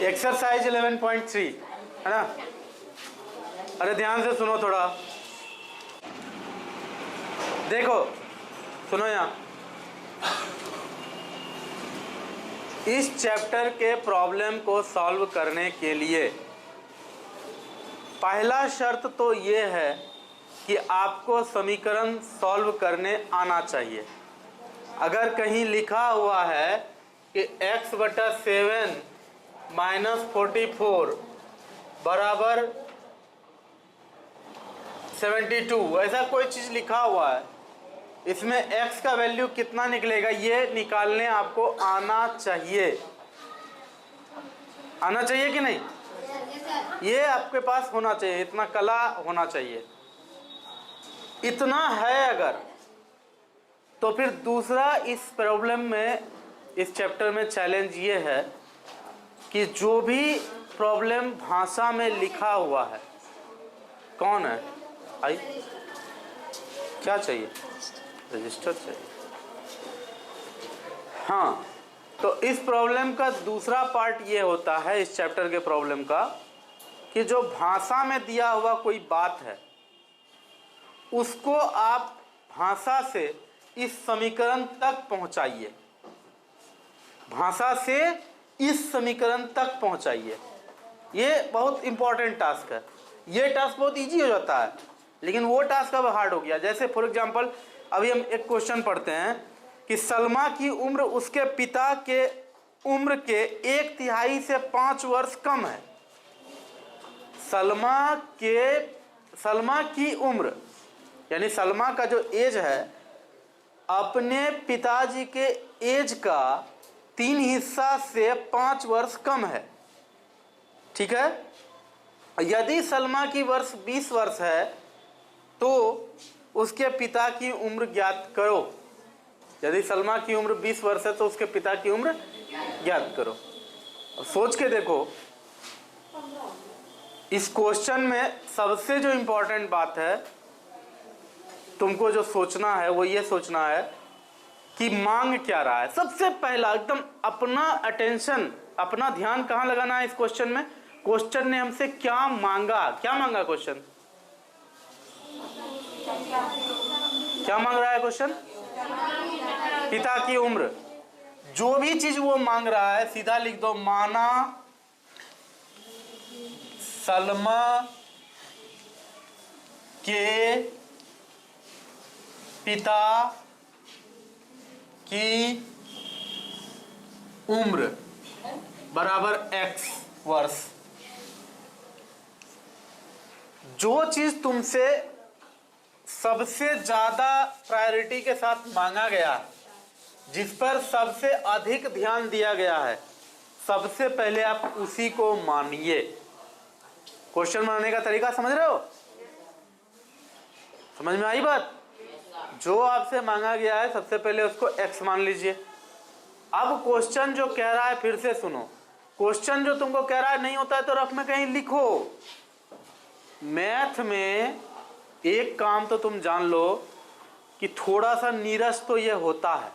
Exercise 11.3 है ना। अरे ध्यान से सुनो थोड़ा, देखो सुनो यहाँ, इस चैप्टर के प्रॉब्लम को सॉल्व करने के लिए पहला शर्त तो ये है कि आपको समीकरण सॉल्व करने आना चाहिए। अगर कहीं लिखा हुआ है कि x/7 - 44 बराबर 72, ऐसा कोई चीज़ लिखा हुआ है, इसमें x का वैल्यू कितना निकलेगा ये निकालने आपको आना चाहिए। आना चाहिए कि नहीं? ये आपके पास होना चाहिए, इतना कला होना चाहिए। इतना है अगर, तो फिर दूसरा इस प्रॉब्लम में, इस चैप्टर में चैलेंज ये है कि जो भी प्रॉब्लम भाषा में लिखा हुआ है, कौन है आई, क्या चाहिए? रजिस्टर चाहिए। हाँ, तो इस प्रॉब्लम का दूसरा पार्ट ये होता है इस चैप्टर के प्रॉब्लम का कि जो भाषा में दिया हुआ कोई बात है उसको आप भाषा से इस समीकरण तक पहुंचाइए, भाषा से इस समीकरण तक पहुंचाइए। ये बहुत इंपॉर्टेंट टास्क है। ये टास्क बहुत इजी हो जाता है, लेकिन वो टास्क अब हार्ड हो गया। जैसे फॉर एग्जांपल अभी हम एक क्वेश्चन पढ़ते हैं कि सलमा की उम्र उसके पिता के उम्र के 1/3 से 5 वर्ष कम है। सलमा की उम्र यानी सलमा का जो एज है अपने पिताजी के एज का 3 हिस्सा से 5 वर्ष कम है। ठीक है, यदि सलमा की वर्ष 20 वर्ष है तो उसके पिता की उम्र ज्ञात करो। यदि सलमा की उम्र 20 वर्ष है तो उसके पिता की उम्र ज्ञात करो। अब सोच के देखो, इस क्वेश्चन में सबसे जो इंपॉर्टेंट बात है तुमको जो सोचना है वो ये सोचना है कि मांग क्या रहा है। सबसे पहला एकदम अपना अटेंशन, अपना ध्यान कहाँ लगाना है इस क्वेश्चन में। क्वेश्चन ने हमसे क्या मांगा, क्या मांगा क्वेश्चन, क्या मांग रहा है क्वेश्चन? पिता की उम्र। जो भी चीज वो मांग रहा है सीधा लिख दो, माना सलमा के पिता की उम्र बराबर x वर्ष। जो चीज तुमसे सबसे ज्यादा प्रायोरिटी के साथ मांगा गया, जिस पर सबसे अधिक ध्यान दिया गया है, सबसे पहले आप उसी को मानिए। क्वेश्चन बनाने का तरीका समझ रहे हो? समझ में आई बात? जो आपसे मांगा गया है सबसे पहले उसको x मान लीजिए। अब क्वेश्चन जो कह रहा है, फिर से सुनो, क्वेश्चन जो तुमको कह रहा है नहीं होता है तो रफ में कहीं लिखो। मैथ में एक काम तो तुम जान लो कि थोड़ा सा नीरस तो ये होता है।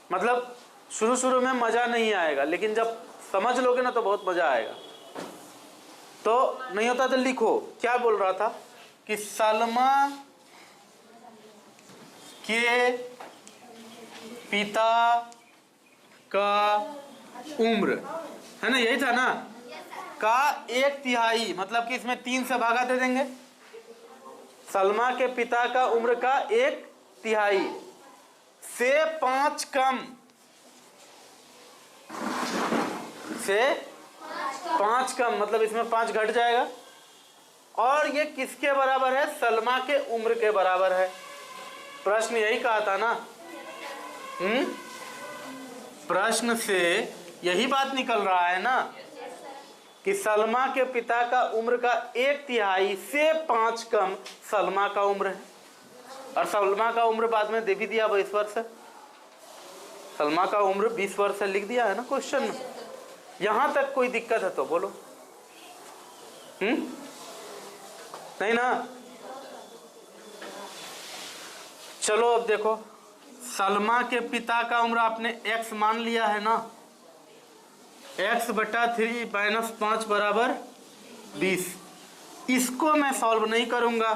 मतलब शुरू शुरू में मजा नहीं आएगा, लेकिन जब समझ लोगे ना तो बहुत मजा आएगा। तो नहीं होता तो लिखो। क्या बोल रहा था कि सलमा के पिता का उम्र है ना, यही था ना, का 1/3, मतलब कि इसमें 3 से भागा दे देंगे। सलमा के पिता का उम्र का 1/3 से 5 कम, से 5 कम, मतलब इसमें 5 घट जाएगा। और ये किसके बराबर है? सलमा के उम्र के बराबर है। प्रश्न यही कहा था ना, प्रश्न से यही बात निकल रहा है ना कि सलमा के पिता का उम्र का 1/3 से 5 कम सलमा का उम्र है। और सलमा का उम्र बाद में दे भी दिया 22 वर्ष है। सलमा का उम्र 20 वर्ष है, लिख दिया है ना क्वेश्चन में। यहां तक कोई दिक्कत है तो बोलो। नहीं ना? चलो अब देखो, सलमा के पिता का उम्र आपने x मान लिया है ना, x बटा 3 माइनस 5 बराबर 20। इसको मैं सॉल्व नहीं करूंगा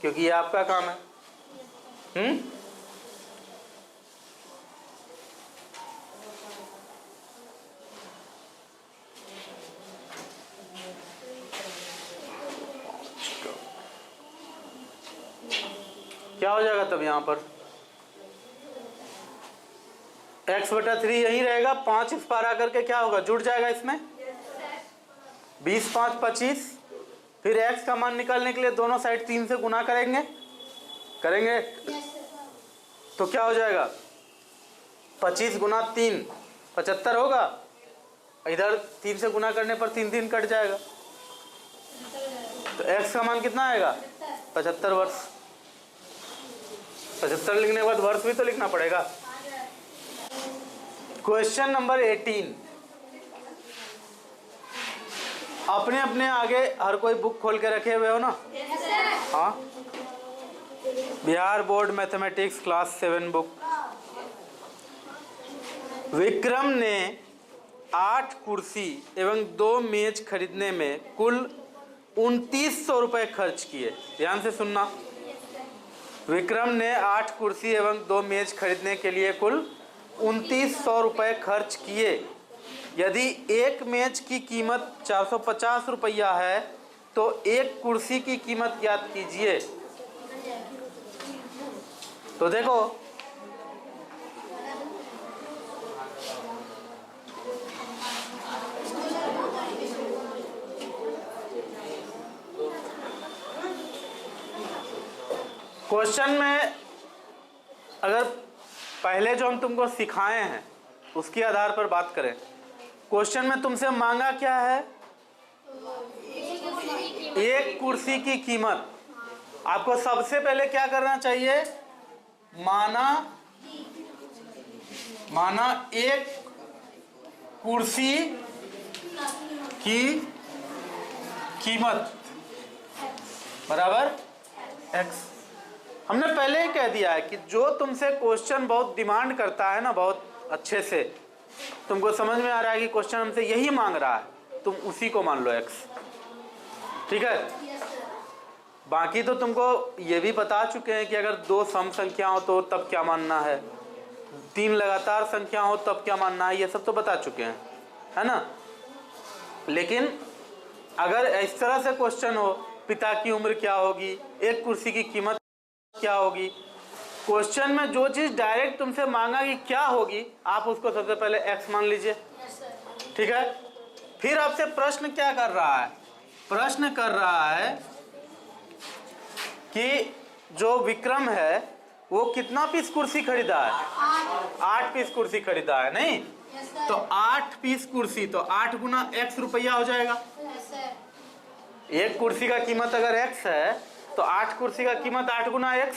क्योंकि ये आपका काम है। क्या हो जाएगा तब यहाँ पर x बटा 3 यही रहेगा, 5 इस पार आकर के क्या होगा, जुड़ जाएगा इसमें। 20 5 25। फिर x का मान निकालने के लिए दोनों साइड 3 से गुना करेंगे तो क्या हो जाएगा, 25 गुना 3 75 होगा। इधर 3 से गुना करने पर 3 3 कट जाएगा, तो x का मान कितना आएगा, 75 वर्ष। 75 लिखने के बाद वर्ष भी तो लिखना पड़ेगा। Question number 18। अपने अपने आगे हर कोई बुक खोल के रखे हुए हो ना? हाँ, Bihar board mathematics class 7 book. Vikram ने 8 कुर्सी एवं 2 मेज खरीदने में कुल 2900 रुपये खर्च किए। ध्यान से सुनना। विक्रम ने 8 कुर्सी एवं 2 मेज खरीदने के लिए कुल 2900 रुपये खर्च किए। यदि एक मेज की कीमत 450 रुपया है तो एक कुर्सी की कीमत ज्ञात कीजिए। तो देखो, क्वेश्चन में अगर पहले जो हम तुमको सिखाए हैं उसके आधार पर बात करें, क्वेश्चन में तुमसे मांगा क्या है, एक कुर्सी की कीमत। आपको सबसे पहले क्या करना चाहिए, माना एक कुर्सी की कीमत बराबर x। हमने पहले ही कह दिया है कि जो तुमसे क्वेश्चन बहुत डिमांड करता है ना, बहुत अच्छे से तुमको समझ में आ रहा है कि क्वेश्चन हमसे यही मांग रहा है, तुम उसी को मान लो x। ठीक है। बाकी तो तुमको ये भी बता चुके हैं कि अगर 2 सम संख्या हो तो तब क्या मानना है, 3 लगातार संख्या हो तब क्या मानना है, ये सब तो बता चुके हैं, है ना। लेकिन अगर इस तरह से क्वेश्चन हो, पिता की उम्र क्या होगी, एक कुर्सी की कीमत क्या होगी, क्वेश्चन में जो चीज डायरेक्ट तुमसे मांगा कि क्या होगी, आप उसको सबसे पहले x मान लीजिए। ठीक है। फिर आपसे प्रश्न क्या कर रहा है, प्रश्न कर रहा है कि जो विक्रम है वो कितना पीस कुर्सी खरीदा है, 8 पीस कुर्सी खरीदा है, नहीं तो 8 पीस कुर्सी, तो 8 गुना x रुपया हो जाएगा। एक कुर्सी का कीमत अगर x है तो 8 कुर्सी का कीमत 8 गुना x।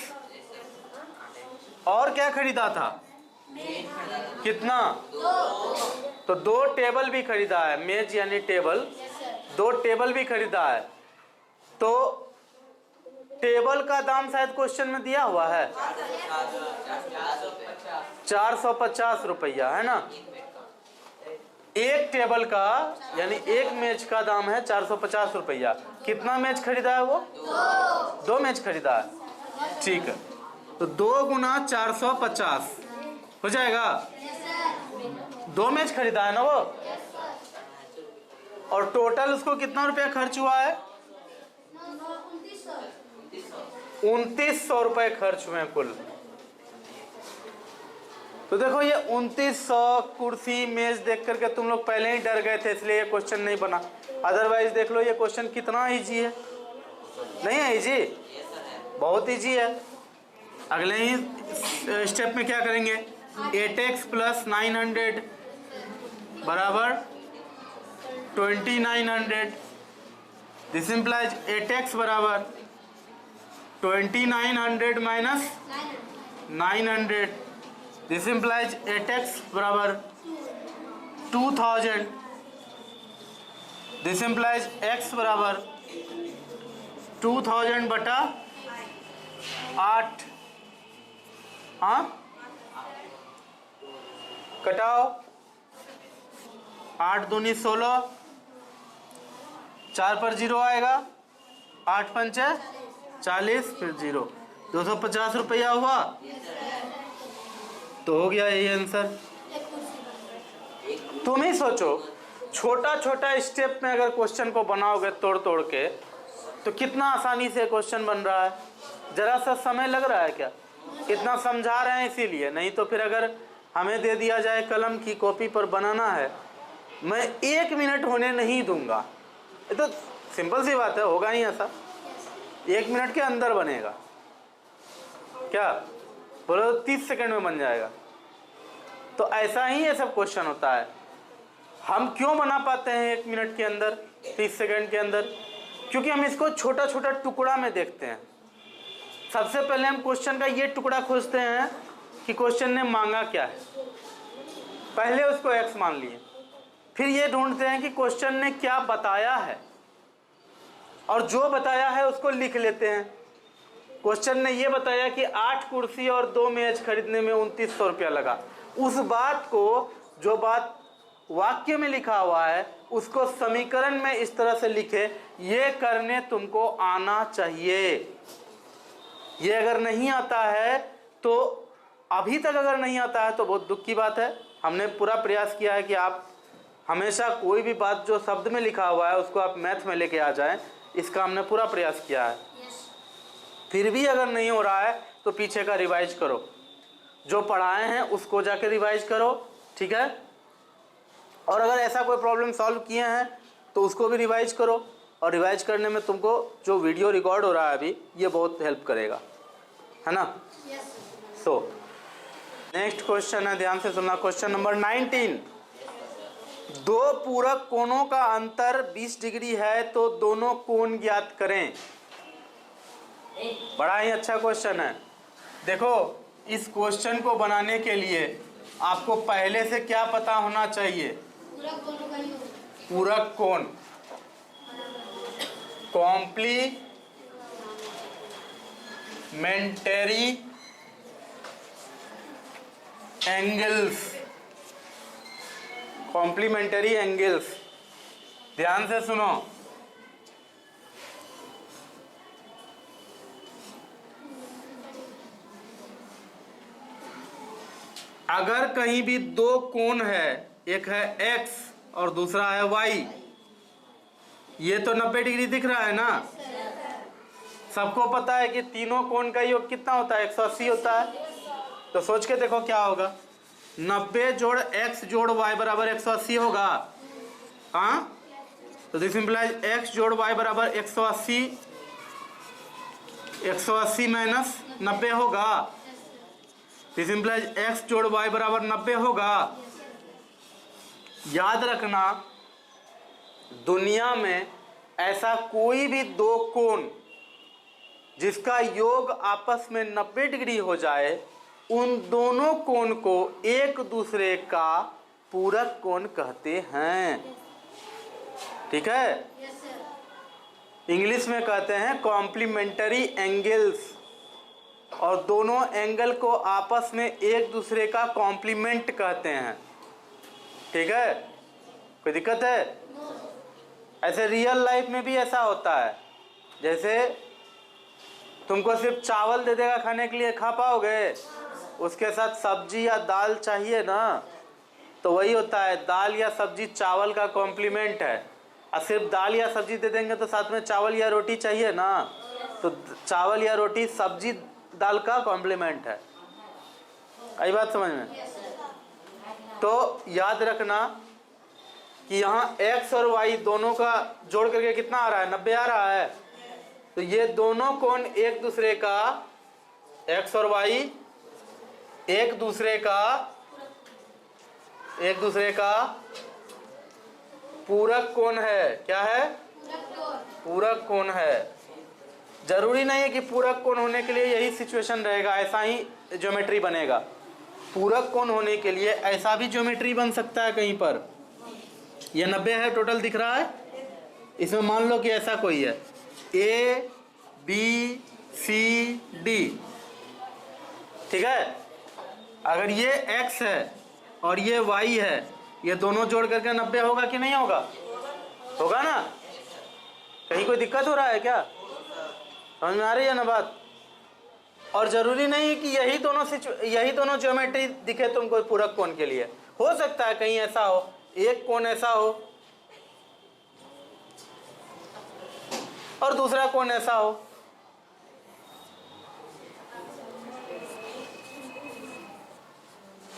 और क्या खरीदा था, कितना, तो 2 टेबल भी खरीदा है, मेज यानी टेबल, 2 टेबल भी खरीदा है। तो टेबल का दाम शायद क्वेश्चन में दिया हुआ है 450 रुपया, है ना। एक टेबल का यानी एक मेज का दाम है 450 रुपया। कितना मेज खरीदा है वो, 2 मेज खरीदा है। ठीक है, तो 2 गुना 450 हो जाएगा, 2 मेज खरीदा है ना वो। और टोटल उसको कितना रुपया खर्च हुआ है, 2900 रुपये खर्च हुए कुल। तो देखो ये 2900 कुर्सी मेज देख करके तुम लोग पहले ही डर गए थे, इसलिए ये क्वेश्चन नहीं बना। अदरवाइज देख लो ये क्वेश्चन कितना इजी है, नहीं है इजी, बहुत इजी है। अगले ही स्टेप में क्या करेंगे, 8x प्लस 900 बराबर 2900। दिस इम्प्लाइज 8x बराबर 2900 माइनस 900। दिस इम्प्लाइज 8x बराबर 2000। दिस इम्प्लाइज x बराबर 2000 बटा 8। हाँ, कटाओ, 8 दूनी 16, 4 पर 0 आएगा, 8 पंचे 40, फिर 0, 250 रुपया हुआ। तो हो गया यही आंसर। तुम ही सोचो, छोटा छोटा स्टेप में अगर क्वेश्चन को बनाओगे तोड़ तोड़ के, तो कितना आसानी से क्वेश्चन बन रहा है। जरा सा समय लग रहा है क्या? इतना समझा रहे हैं इसीलिए, नहीं तो फिर अगर हमें दे दिया जाए कलम की कॉपी पर बनाना है, मैं 1 मिनट होने नहीं दूंगा। ये तो सिंपल सी बात है, होगा नहीं ऐसा। 1 मिनट के अंदर बनेगा क्या? बोलो 30 सेकंड में बन जाएगा। तो ऐसा ही ये सब क्वेश्चन होता है। हम क्यों बना पाते हैं 1 मिनट के अंदर, 30 सेकंड के अंदर? क्योंकि हम इसको छोटा छोटा टुकड़ा में देखते हैं। सबसे पहले हम क्वेश्चन का ये टुकड़ा खोजते हैं कि क्वेश्चन ने मांगा क्या है, पहले उसको x मान लिए। फिर ये ढूंढते हैं कि क्वेश्चन ने क्या बताया है, और जो बताया है उसको लिख लेते हैं। क्वेश्चन ने ये बताया कि 8 कुर्सी और 2 मेज खरीदने में 2900 रुपया लगा। उस बात को, जो बात वाक्य में लिखा हुआ है, उसको समीकरण में इस तरह से लिखे, ये करने तुमको आना चाहिए। ये अगर नहीं आता है तो, अभी तक अगर नहीं आता है तो बहुत दुख की बात है। हमने पूरा प्रयास किया है कि आप हमेशा कोई भी बात जो शब्द में लिखा हुआ है उसको आप मैथ में लेके आ जाएं, इसका हमने पूरा प्रयास किया है। फिर भी अगर नहीं हो रहा है तो पीछे का रिवाइज करो, जो पढ़ाए हैं उसको जाके रिवाइज करो, ठीक है। और अगर ऐसा कोई प्रॉब्लम सॉल्व किए हैं तो उसको भी रिवाइज करो, और रिवाइज करने में तुमको जो वीडियो रिकॉर्ड हो रहा है अभी, ये बहुत हेल्प करेगा, है ना। सो नेक्स्ट क्वेश्चन है, ध्यान से सुनना। Question number 19। दो पूरक कोणों का अंतर 20 डिग्री है तो दोनों कोण ज्ञात करें। बड़ा ही अच्छा क्वेश्चन है। देखो, इस क्वेश्चन को बनाने के लिए आपको पहले से क्या पता होना चाहिए? पूरक कोण, कॉम्प्लीमेंटरी एंगल्स, कॉम्प्लीमेंटरी एंगल्स। ध्यान से सुनो, अगर कहीं भी दो कोण है, एक है x और दूसरा है y, ये तो 90 डिग्री दिख रहा है ना। सबको पता है कि तीनों कोण का योग कितना होता है? 180 होता है। तो सोच के देखो क्या होगा, 90 जोड़ x जोड़ y बराबर 180 होगा। हाँ, तो दिस इंप्लाइज x जोड़ y बराबर 180, 180 माइनस 90 होगा। दिस इंप्लाइज x जोड़ y बराबर 90 होगा। याद रखना, दुनिया में ऐसा कोई भी दो कोण जिसका योग आपस में 90 डिग्री हो जाए, उन दोनों कोण को एक दूसरे का पूरक कोण कहते हैं, ठीक है। इंग्लिश में कहते हैं कॉम्प्लीमेंटरी एंगल्स, और दोनों एंगल को आपस में एक दूसरे का कॉम्प्लीमेंट कहते हैं, ठीक है। कोई दिक्कत है? ऐसे रियल लाइफ में भी ऐसा होता है। जैसे तुमको सिर्फ चावल दे देगा खाने के लिए, खा पाओगे? उसके साथ सब्जी या दाल चाहिए ना। तो वही होता है, दाल या सब्जी चावल का कॉम्प्लीमेंट है। और सिर्फ दाल या सब्जी दे देंगे तो साथ में चावल या रोटी चाहिए ना। तो चावल या रोटी सब्जी दाल का कॉम्प्लीमेंट है। आई बात समझ में? तो याद रखना कि यहाँ x और y दोनों का जोड़ करके कितना आ रहा है? 90 आ रहा है। तो ये दोनों कोण एक दूसरे का, x और y एक दूसरे का पूरक कोण है। क्या है? पूरक कोण है। जरूरी नहीं है कि पूरक कोण होने के लिए यही सिचुएशन रहेगा, ऐसा ही ज्योमेट्री बनेगा। पूरक कोण होने के लिए ऐसा भी ज्योमेट्री बन सकता है कहीं पर। ये 90 है टोटल दिख रहा है, इसमें मान लो कि ऐसा कोई है A B C D, ठीक है। अगर ये x है और ये y है, ये दोनों जोड़ करके 90 होगा कि नहीं होगा? होगा ना? कहीं कोई दिक्कत हो रहा है क्या? समझ में आ रही है ना बात? और जरूरी नहीं है कि यही दोनों ज्योमेट्री दिखे तुमको पूरक कोण के लिए। हो सकता है कहीं ऐसा हो, एक कोण ऐसा हो और दूसरा कोण ऐसा हो।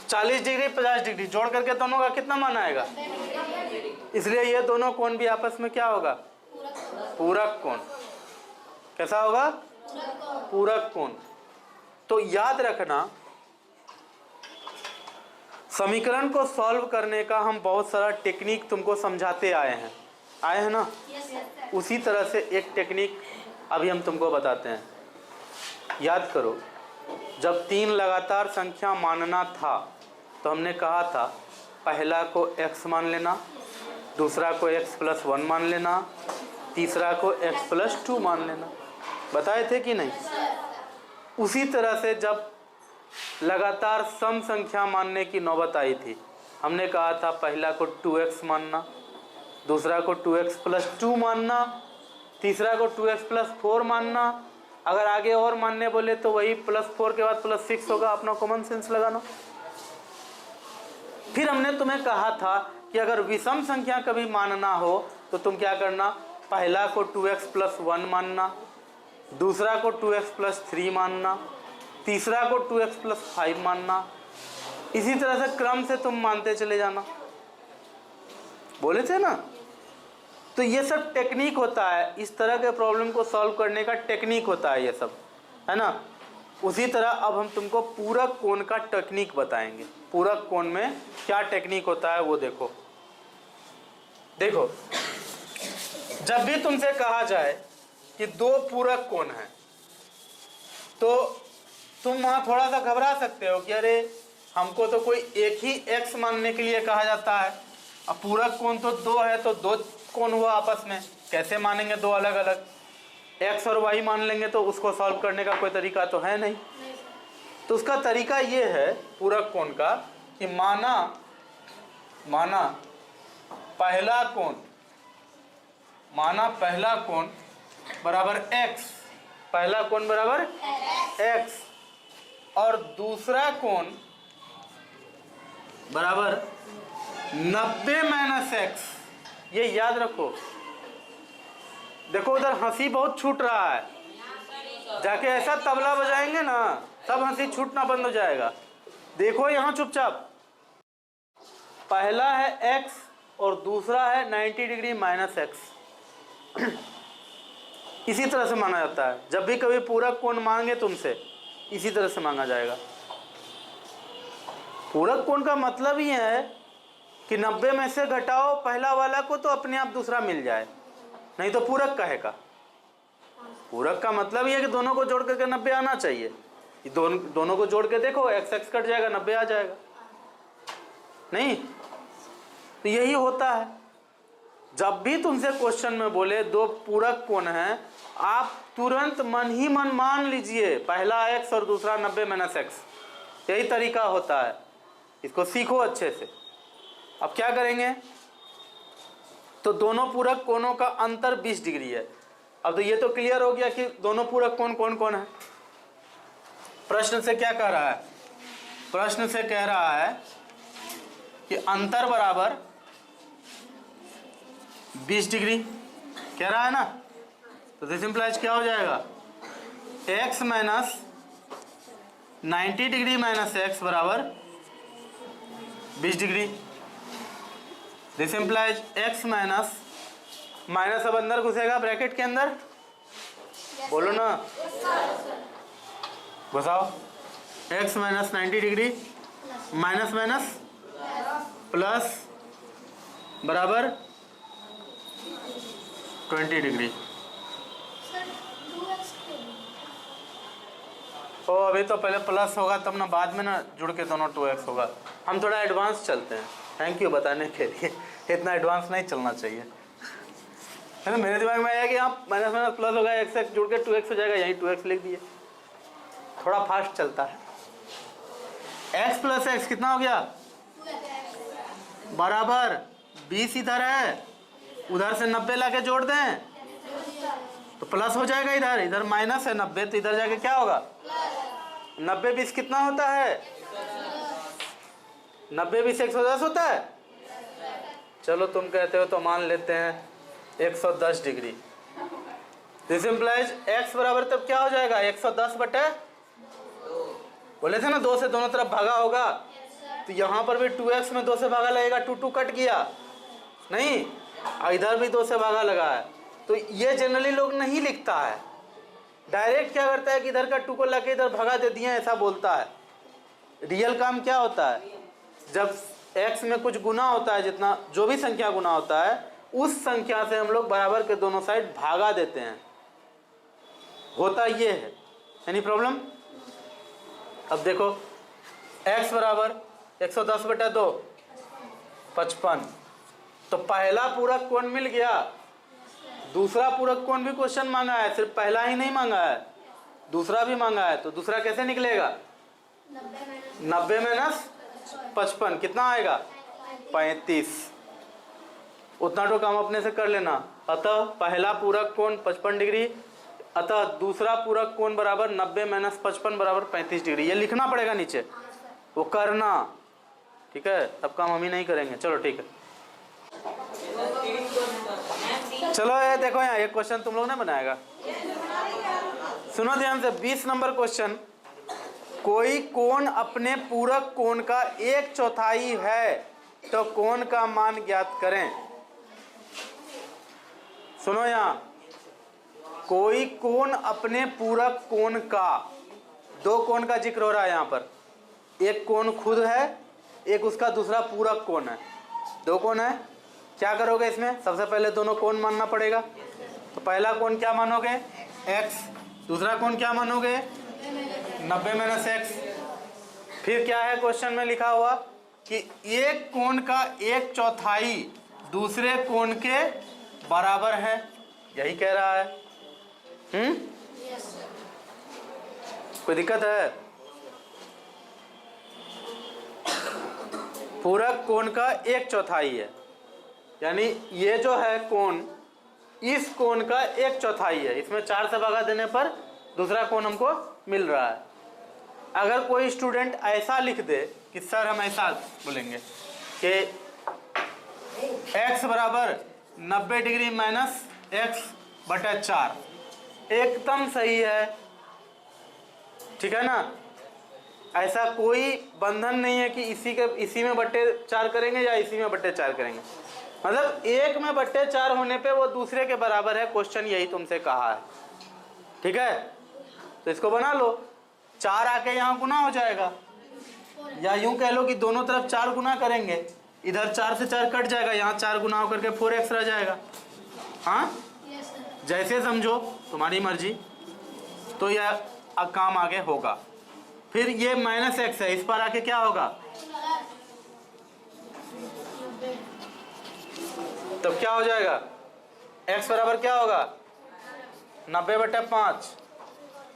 चालीस डिग्री 50 डिग्री जोड़ करके दोनों का कितना मान आएगा? इसलिए ये दोनों कोण भी आपस में क्या होगा? पूरक कोण। कैसा होगा? पूरक कोण। तो याद रखना, समीकरण को सॉल्व करने का हम बहुत सारा टेक्निक तुमको समझाते आए हैं ना? उसी तरह से एक टेक्निक अभी हम तुमको बताते हैं। याद करो, जब 3 लगातार संख्या मानना था तो हमने कहा था पहला को x मान लेना, दूसरा को x+1 मान लेना, तीसरा को x+2 मान लेना। बताए थे कि नहीं? उसी तरह से जब लगातार सम संख्या मानने की नौबत आई थी, हमने कहा था पहला को 2x मानना, दूसरा को 2x+2 मानना, तीसरा को 2x+4 मानना। अगर आगे और मानने बोले तो वही +4 के बाद +6 होगा। अपना कॉमन सेंस लगाना। फिर हमने तुम्हें कहा था कि अगर विषम संख्या कभी मानना हो तो तुम क्या करना, पहला को 2x+1 मानना, दूसरा को 2x+3 मानना, तीसरा को 2x+5 मानना। इसी तरह से क्रम से तुम मानते चले जाना। बोले थे ना? तो ये सब टेक्निक होता है, इस तरह के प्रॉब्लम को सॉल्व करने का टेक्निक होता है ये सब, है ना? उसी तरह अब हम तुमको पूरक कोण का टेक्निक बताएंगे। पूरक कोण में क्या टेक्निक होता है वो देखो। जब भी तुमसे कहा जाए कि 2 पूरक कोण हैं तो तुम वहाँ थोड़ा सा घबरा सकते हो कि अरे हमको तो कोई एक ही x मानने के लिए कहा जाता है, अब पूरक कोण तो 2 है तो 2 कोण हुआ आपस में, कैसे मानेंगे 2 अलग अलग? x और y मान लेंगे तो उसको सॉल्व करने का कोई तरीका तो है नहीं। तो उसका तरीका ये है पूरक कोण का कि माना पहला कोण बराबर x, पहला कोण बराबर x और दूसरा कोण बराबर 90 - x। ये याद रखो। देखो उधर हंसी बहुत छूट रहा है, जाके ऐसा तबला बजाएंगे ना तब हंसी छूटना बंद हो जाएगा। देखो यहाँ चुपचाप, पहला है x और दूसरा है 90 डिग्री -x। इसी तरह से माना जाता है। जब भी कभी पूरक कोण मांगे तुमसे, इसी तरह से मांगा जाएगा। पूरक कोण का मतलब ही है कि 90 में से घटाओ पहला वाला को तो अपने आप दूसरा मिल जाए, नहीं तो पूरक कहेगा। पूरक का मतलब ये है कि दोनों को जोड़ करके 90 आना चाहिए। दोनों को जोड़ के देखो, x कट जाएगा, 90 आ जाएगा। नहीं तो यही होता है। जब भी तुमसे क्वेश्चन में बोले 2 पूरक कोण हैं, आप तुरंत मन ही मन मान लीजिए पहला x और दूसरा 90 - x। यही तरीका होता है, इसको सीखो अच्छे से। अब क्या करेंगे, तो दोनों पूरक कोणों का अंतर 20 डिग्री है। अब तो ये तो क्लियर हो गया कि दोनों पूरक कोण कौन कौन है। प्रश्न से क्या कह रहा है? प्रश्न से कह रहा है कि अंतर बराबर 20 डिग्री कह रहा है ना। तो दिस इंप्लाइज क्या हो जाएगा, x minus 90 degree minus x बराबर 20 degree. This implies x minus minus अब अंदर घुसेगा ब्रैकेट के अंदर, बोलो ना, घुसाओ। x minus 90 degree minus minus plus बराबर 20 डिग्री। तो अभी तो पहले प्लस होगा तब ना, बाद में ना जुड़ के दोनों 2x होगा। हम थोड़ा एडवांस चलते हैं। थैंक यू बताने के लिए, इतना एडवांस नहीं चलना चाहिए। है ना, मेरे दिमाग में आया कि आप माइनस माइनस प्लस होगा, x जुड़ के 2x हो जाएगा, यही 2x लिख दिए। थोड़ा फास्ट चलता है। x + x कितना हो गया, बराबर 20 इधर है, उधर से 90 लाके जोड़ दें तो प्लस हो जाएगा, इधर इधर माइनस है 90 तो इधर जाके क्या होगा 90 20 कितना होता है 90 20 110 होता है। चलो तुम कहते हो तो मान लेते हैं 110 डिग्री। दिस इम्प्लाइज x बराबर तब क्या हो जाएगा 110 बटे, बोले थे ना 2 से दोनों तरफ भागा होगा, तो यहाँ पर भी 2x में 2 से भागा लगेगा, 2 2 कट गया नहीं, इधर भी 2 से भागा लगा है। तो ये जनरली लोग नहीं लिखता है, डायरेक्ट क्या करता है कि इधर का 2 को लगे इधर भगा दे दिए, ऐसा बोलता है। रियल काम क्या होता है, जब x में कुछ गुना होता है, जितना जो भी संख्या गुना होता है उस संख्या से हम लोग बराबर के दोनों साइड भागा देते हैं, होता ये है। Any problem? अब देखो x बराबर 110 बटा 2 55, तो पहला पूरक कोण मिल गया, दूसरा पूरक कोण भी क्वेश्चन मांगा है, सिर्फ पहला ही नहीं मांगा है दूसरा भी मांगा है, तो दूसरा कैसे निकलेगा 90 माइनस 55 कितना आएगा 35। उतना तो काम अपने से कर लेना। अतः पहला पूरक कोण 55 डिग्री, अतः दूसरा पूरक कोण बराबर 90 माइनस 55 बराबर 35 डिग्री। ये लिखना पड़ेगा नीचे, वो करना, ठीक है। अब काम हम ही नहीं करेंगे, चलो ठीक है। चलो ये देखो, यहाँ एक क्वेश्चन तुम लोग ने बनाएगा, सुनो ध्यान से। 20 नंबर क्वेश्चन, कोई कोण अपने पूरक कोण का 1/4 है तो कोण का मान ज्ञात करें। सुनो यहाँ, कोई कोण अपने पूरक कोण का, 2 कोण का जिक्र हो रहा है यहाँ पर, एक कोण खुद है, एक उसका दूसरा पूरक कोण है, 2 कोण है। क्या करोगे इसमें, सबसे पहले दोनों कोण मानना पड़ेगा। तो पहला कोण क्या मानोगे x, दूसरा कोण क्या मानोगे 90 माइनस x। फिर क्या है क्वेश्चन में लिखा हुआ कि एक कोण का 1/4 दूसरे कोण के बराबर है, यही कह रहा है। कोई दिक्कत है? पूरक कोण का 1/4 है, यानी ये जो है कोण, इस कोण का 1/4 है, इसमें 4 से भागा देने पर दूसरा कोण हमको मिल रहा है। अगर कोई स्टूडेंट ऐसा लिख दे कि सर हम ऐसा बोलेंगे कि x बराबर 90 डिग्री माइनस x बटा 4, एकदम सही है, ठीक है ना। ऐसा कोई बंधन नहीं है कि इसी में बट्टे 4 करेंगे या इसी में बट्टे 4 करेंगे, मतलब एक में बट्टे 4 होने पे वो दूसरे के बराबर है। क्वेश्चन यही तुमसे कहा है, ठीक है। तो इसको बना लो, 4 आके यहाँ गुना हो जाएगा, या यूं कह लो कि दोनों तरफ 4 गुना करेंगे, इधर 4 से 4 कट जाएगा, यहाँ 4 गुना होकर के 4x रह जाएगा। हाँ जैसे समझो, तुम्हारी मर्जी। तो यह काम आगे होगा। फिर ये माइनस x है, इस पर आके क्या होगा, तो क्या हो जाएगा x बराबर क्या होगा 90 बटे 5,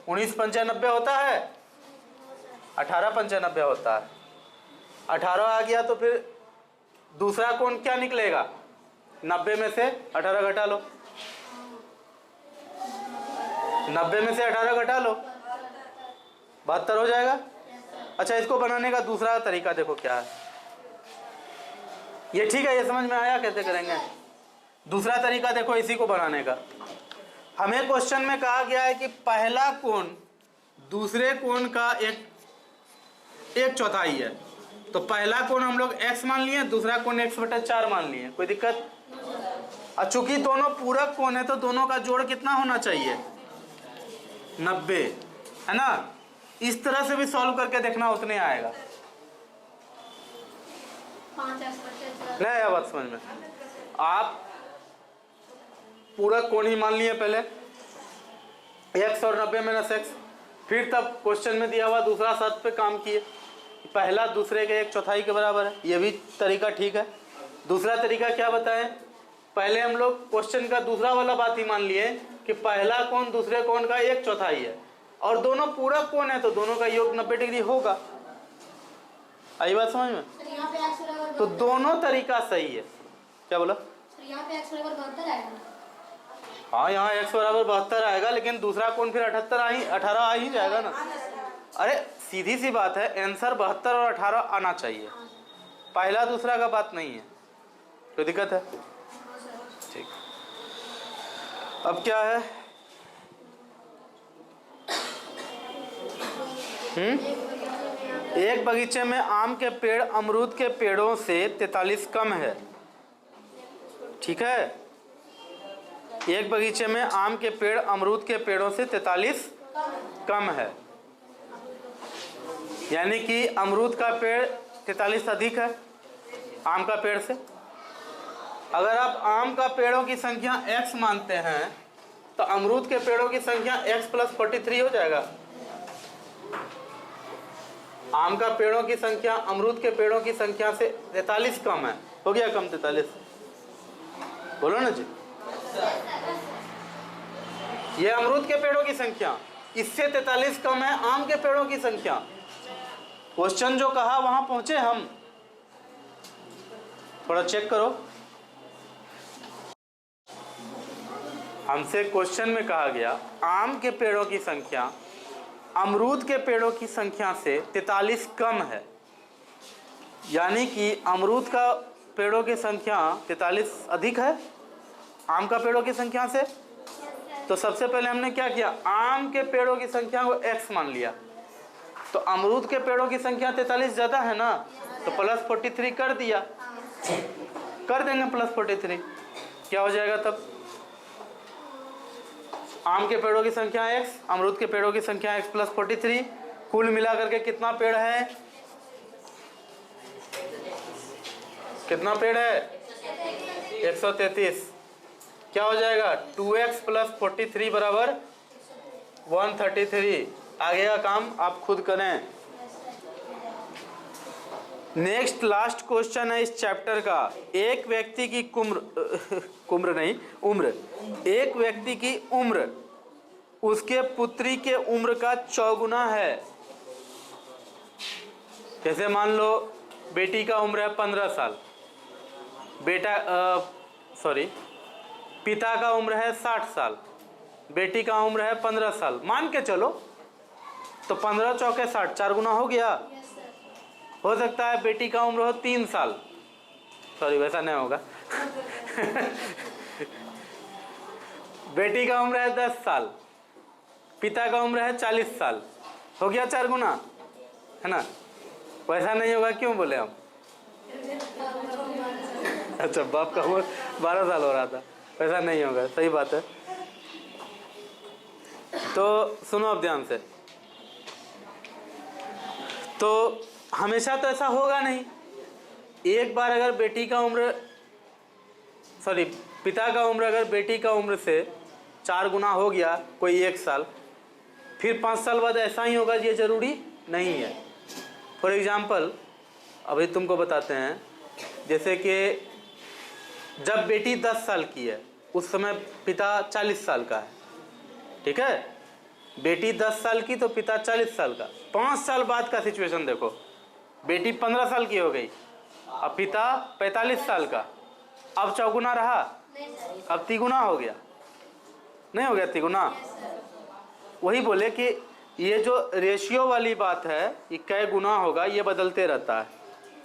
19 पंचे 90 होता है, 18 पंचे 90 होता है। 18 आ गया तो फिर दूसरा कोण क्या निकलेगा, 90 में से 18 घटा लो, 90 में से 18 घटा लो, 72 हो जाएगा। अच्छा, इसको बनाने का दूसरा तरीका देखो क्या है, ये ठीक है, ये समझ में आया कैसे करेंगे। दूसरा तरीका देखो इसी को बनाने का। हमें क्वेश्चन में कहा गया है कि पहला कोण दूसरे कोण का 1/4 है, तो पहला कोण हम लोग x मान लिए, दूसरा कोण x बटा 4 मान लिए। कोई दिक्कत? और चूंकि दोनों पूरक कोण है तो दोनों का जोड़ कितना होना चाहिए 90, है ना। इस तरह से भी सॉल्व करके देखना, उतने आएगा। नहीं आया बात समझ में? आप पूरक कोण ही मान लिए पहले, x और 90 माइनस x, फिर तब क्वेश्चन में दिया हुआ दूसरा शर्त पे काम किए, पहला दूसरे के 1/4 के बराबर है। ये भी तरीका ठीक है। दूसरा तरीका क्या बताएं, पहले हम लोग क्वेश्चन का दूसरा वाला बात ही मान लिए कि पहला कोण दूसरे कोण का 1/4 है और दोनों पूरक कोण है तो दोनों का योग 90 डिग्री होगा। आई बात समझ में? तो दोनों तरीका सही है। क्या बोला? यहाँ पे x बराबर 72 आएगा। हाँ, यहाँ x बराबर 72 आएगा, लेकिन दूसरा कौन फिर 18 आ ही जाएगा ना। अरे सीधी सी बात है, आंसर 72 और 18 आना चाहिए, पहला दूसरा का बात नहीं है। कोई दिक्कत है? ठीक, अब क्या है? एक बगीचे में आम के पेड़ अमरूद के पेड़ों से 43 कम है। ठीक है, एक बगीचे में आम के पेड़ अमरूद के पेड़ों से 43 कम है, यानी कि अमरूद का पेड़ 43 अधिक है आम का पेड़ से। अगर आप आम का पेड़ों की संख्या x मानते हैं तो अमरूद के पेड़ों की संख्या x + 43 हो जाएगा। आम का पेड़ों की संख्या अमरूद के पेड़ों की संख्या से 43 कम है, हो गया कम 43? बोलो ना जी। ये अमरूद के पेड़ों की संख्या, इससे 43 कम है आम के पेड़ों की संख्या। क्वेश्चन जो कहा वहां पहुंचे हम, थोड़ा चेक करो। हमसे क्वेश्चन में कहा गया आम के पेड़ों की संख्या अमरूद के पेड़ों की संख्या से 43 कम है, यानी कि अमरूद का पेड़ों की संख्या 43 अधिक है आम का पेड़ों की संख्या से। तो सबसे पहले हमने क्या किया, आम के पेड़ों की संख्या को x मान लिया, तो अमरूद के पेड़ों की संख्या 43 ज़्यादा है ना, तो +43 कर दिया, कर देंगे +43, क्या हो जाएगा तब? आम के पेड़ों की संख्या x, अमरूद के पेड़ों की संख्या x + 43, कुल मिला करके कितना पेड़ है? कितना पेड़ है? 133। क्या हो जाएगा? 2x + 43 बराबर 133। आगे का काम आप खुद करें। नेक्स्ट लास्ट क्वेश्चन है इस चैप्टर का। एक व्यक्ति की उम्र एक व्यक्ति की उम्र उसके पुत्री के उम्र का 4 गुना है। जैसे मान लो बेटी का उम्र है 15 साल, पिता का उम्र है 60 साल, बेटी का उम्र है 15 साल, मान के चलो, तो 15 चौके 60, 4 गुना हो गया। हो सकता है बेटी का उम्र हो 3 साल, सॉरी वैसा नहीं होगा बेटी का उम्र है 10 साल, पिता का उम्र है 40 साल, हो गया 4 गुना, है ना? वैसा नहीं होगा, क्यों बोले हम? अच्छा, बाप का उम्र 12 साल हो रहा था, वैसा नहीं होगा, सही बात है। तो सुनो अब ध्यान से, तो हमेशा तो ऐसा होगा नहीं। एक बार अगर पिता का उम्र अगर बेटी का उम्र से 4 गुना हो गया कोई 1 साल, फिर 5 साल बाद ऐसा ही होगा, ये जरूरी नहीं है। फॉर एग्जाम्पल अभी तुमको बताते हैं, जैसे कि जब बेटी 10 साल की है उस समय पिता 40 साल का है, ठीक है? बेटी 10 साल की तो पिता 40 साल का। 5 साल बाद का सिचुएशन देखो, बेटी 15 साल की हो गई, अब पिता 45 साल का, अब 4 गुना रहा, अब 3 गुना हो गया, नहीं हो गया 3 गुना? वही बोले कि ये जो रेशियो वाली बात है, ये कै गुना होगा, ये बदलते रहता है,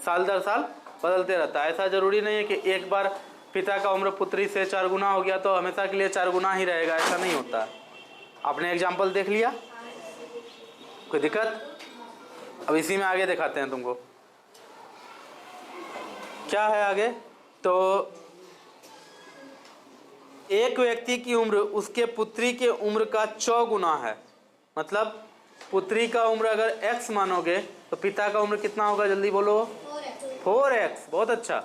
साल दर साल बदलते रहता है। ऐसा ज़रूरी नहीं है कि एक बार पिता का उम्र पुत्री से 4 गुना हो गया तो हमेशा के लिए 4 गुना ही रहेगा, ऐसा नहीं होता है। आपने एग्जाम्पल देख लिया, कोई दिक्कत? अब इसी में आगे दिखाते हैं तुमको क्या है आगे। तो एक व्यक्ति की उम्र उसके पुत्री के उम्र का 4 गुना है, मतलब पुत्री का उम्र अगर x मानोगे तो पिता का उम्र कितना होगा, जल्दी बोलो? 4x। बहुत अच्छा,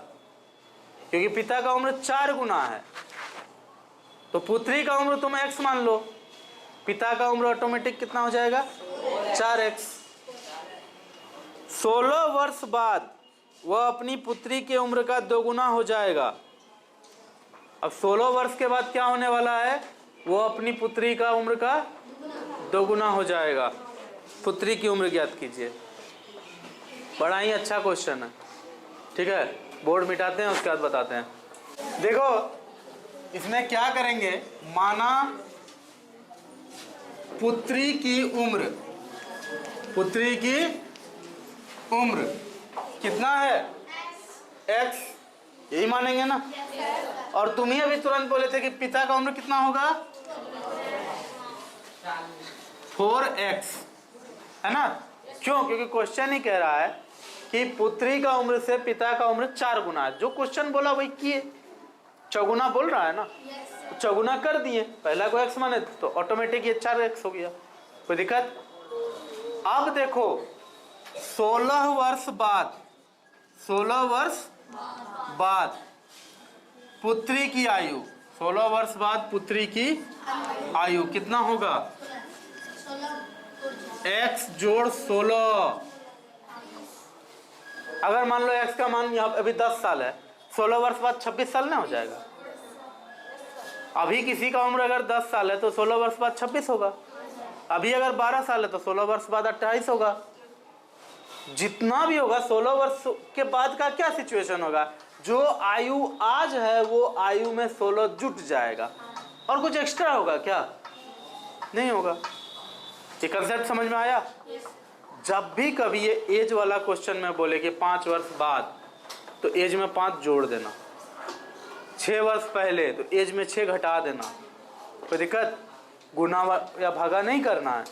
क्योंकि पिता का उम्र 4 गुना है, तो पुत्री का उम्र तुम x मान लो, पिता का उम्र ऑटोमेटिक कितना हो जाएगा? 4x। 16 वर्ष बाद वह अपनी पुत्री के उम्र का 2 गुना हो जाएगा। अब 16 वर्ष के बाद क्या होने वाला है? वो अपनी पुत्री का उम्र का 2 गुना हो जाएगा। पुत्री की उम्र ज्ञात कीजिए। बड़ा ही अच्छा क्वेश्चन है, ठीक है, बोर्ड मिटाते हैं, उसके बाद बताते हैं। देखो इसमें क्या करेंगे, माना पुत्री की उम्र, पुत्री की उम्र कितना है, x, यही मानेंगे ना। और तुम ही अभी तुरंत बोले थे कि पिता का उम्र कितना होगा, 4x, है ना। क्यों, क्योंकि क्वेश्चन ही कह रहा है कि पुत्री का उम्र से पिता का उम्र 4 गुना है। जो क्वेश्चन बोला वही किए, चौगुना बोल रहा है ना, तो चौगुना कर दिए, पहला को x माने तो ऑटोमेटिक ये 4x हो गया, कोई दिक्कत। अब देखो 16 वर्ष बाद, 16 वर्ष बाद पुत्री की आयु, 16 वर्ष बाद पुत्री की आयु कितना होगा, x जोड़ 16। अगर मान लो x का मान यहाँ अभी 10 साल है, 16 वर्ष बाद 26 साल ना हो जाएगा। अभी किसी का उम्र अगर 10 साल है तो 16 वर्ष बाद 26 होगा। अभी अगर 12 साल है तो 16 वर्ष बाद 28 होगा। जितना भी होगा 16 वर्ष के बाद का क्या सिचुएशन होगा, जो आयु आज है वो आयु में 16 जुट जाएगा, और कुछ एक्स्ट्रा होगा क्या, नहीं होगा। ये कंसेप्ट समझ में आया। जब भी कभी ये एज वाला क्वेश्चन में बोले कि 5 वर्ष बाद, तो एज में 5 जोड़ देना, 6 वर्ष पहले तो एज में 6 घटा देना, कोई दिक्कत, गुना या भागा नहीं करना है।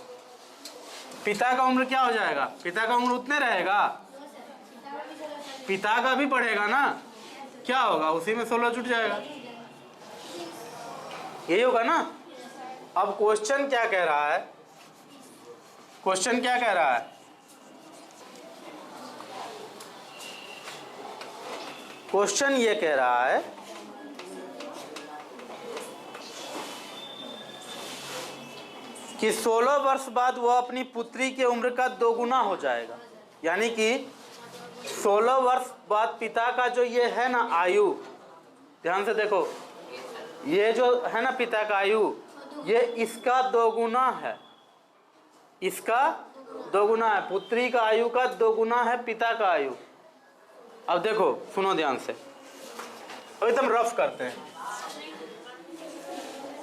पिता का उम्र क्या हो जाएगा, पिता का उम्र उतने रहेगा, पिता का भी बढ़ेगा ना, क्या होगा, उसी में 16 जुट जाएगा, यही होगा ना। अब क्वेश्चन क्या कह रहा है, क्वेश्चन क्या कह रहा है, क्वेश्चन ये कह रहा है कि 16 वर्ष बाद वह अपनी पुत्री की उम्र का 2 गुना हो जाएगा। यानी कि 16 वर्ष बाद पिता का जो ये है ना आयु, ध्यान से देखो, ये जो है ना पिता का आयु, ये इसका 2 गुना है, इसका 2 गुना है, पुत्री का आयु का 2 गुना है पिता का आयु। अब देखो सुनो ध्यान से, एकदम रफ करते हैं।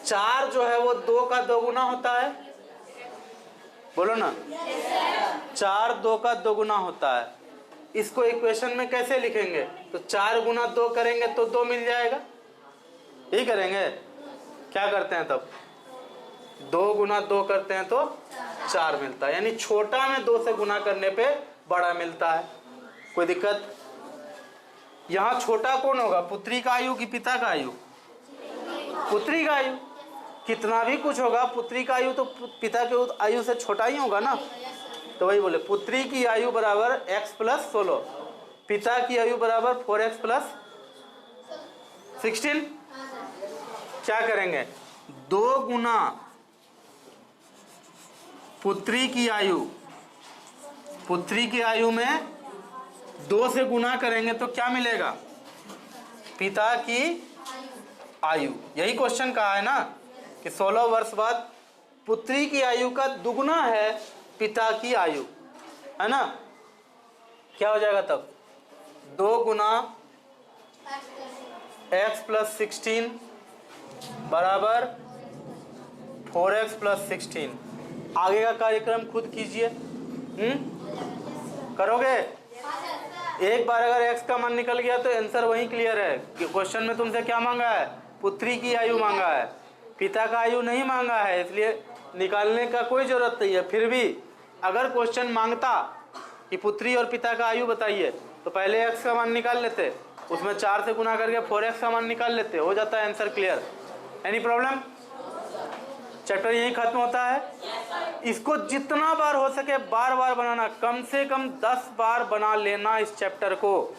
4 जो है वो 2 का 2 गुना होता है, बोलो ना, 4 2 का 2 गुना होता है। इसको इक्वेशन में कैसे लिखेंगे, तो 4 गुना 2 करेंगे तो 2 मिल जाएगा, यही करेंगे। क्या करते हैं तब, 2 गुना 2 करते हैं तो 4 मिलता है, यानी छोटा में 2 से गुना करने पे बड़ा मिलता है, कोई दिक्कत। यहाँ छोटा कौन होगा, पुत्री का आयु कि पिता का आयु, पुत्री का आयु। कितना भी कुछ होगा, पुत्री का आयु तो पिता के आयु से छोटा ही होगा ना। तो वही बोले पुत्री की आयु बराबर x प्लस 16, पिता की आयु बराबर 4x प्लस 16। क्या करेंगे, 2 गुना पुत्री की आयु, पुत्री की आयु में 2 से गुना करेंगे तो क्या मिलेगा, पिता की आयु। यही क्वेश्चन कहा है ना कि 16 वर्ष बाद पुत्री की आयु का दुगुना है पिता की आयु, है ना। क्या हो जाएगा तब, 2 गुना x प्लस 16 बराबर 4x प्लस 16। आगे का कार्यक्रम खुद कीजिए, करोगे। एक बार अगर x का मान निकल गया तो आंसर वही क्लियर है कि क्वेश्चन में तुमसे क्या मांगा है, पुत्री की आयु मांगा है, पिता का आयु नहीं मांगा है, इसलिए निकालने का कोई ज़रूरत नहीं है। फिर भी अगर क्वेश्चन मांगता कि पुत्री और पिता का आयु बताइए, तो पहले x का मान निकाल लेते, उसमें 4 से गुना करके 4x का मान निकाल लेते, हो जाता है answer clear. Any problem, chapter यही खत्म होता है। इसको जितना बार हो सके बार बार बनाना, कम से कम 10 बार बना लेना इस चैप्टर को,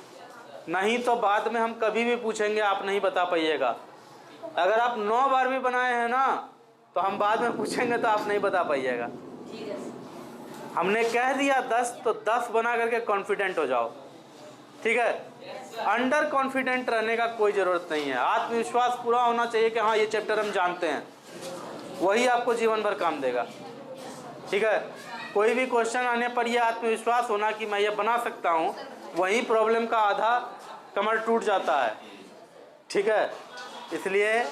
नहीं तो बाद में हम कभी भी पूछेंगे आप नहीं बता पाइएगा। अगर आप 9 बार भी बनाए हैं ना, तो हम बाद में पूछेंगे तो आप नहीं बता पाइएगा। हमने कह दिया 10 तो 10 बना करके कॉन्फिडेंट हो जाओ, ठीक है। अंडर कॉन्फिडेंट रहने का कोई ज़रूरत नहीं है, आत्मविश्वास पूरा होना चाहिए कि हाँ ये चैप्टर हम जानते हैं, वही आपको जीवन भर काम देगा, ठीक है। कोई भी क्वेश्चन आने पर यह आत्मविश्वास होना कि मैं ये बना सकता हूँ, वहीं प्रॉब्लम का आधा कमर टूट जाता है। ठीक है, इसलिए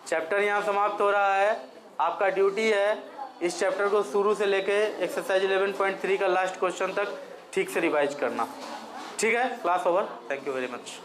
चैप्टर यहाँ समाप्त हो रहा है। आपका ड्यूटी है इस चैप्टर को शुरू से लेके एक्सरसाइज 11.3 का लास्ट क्वेश्चन तक ठीक से रिवाइज करना। ठीक है, class over. Thank you very much.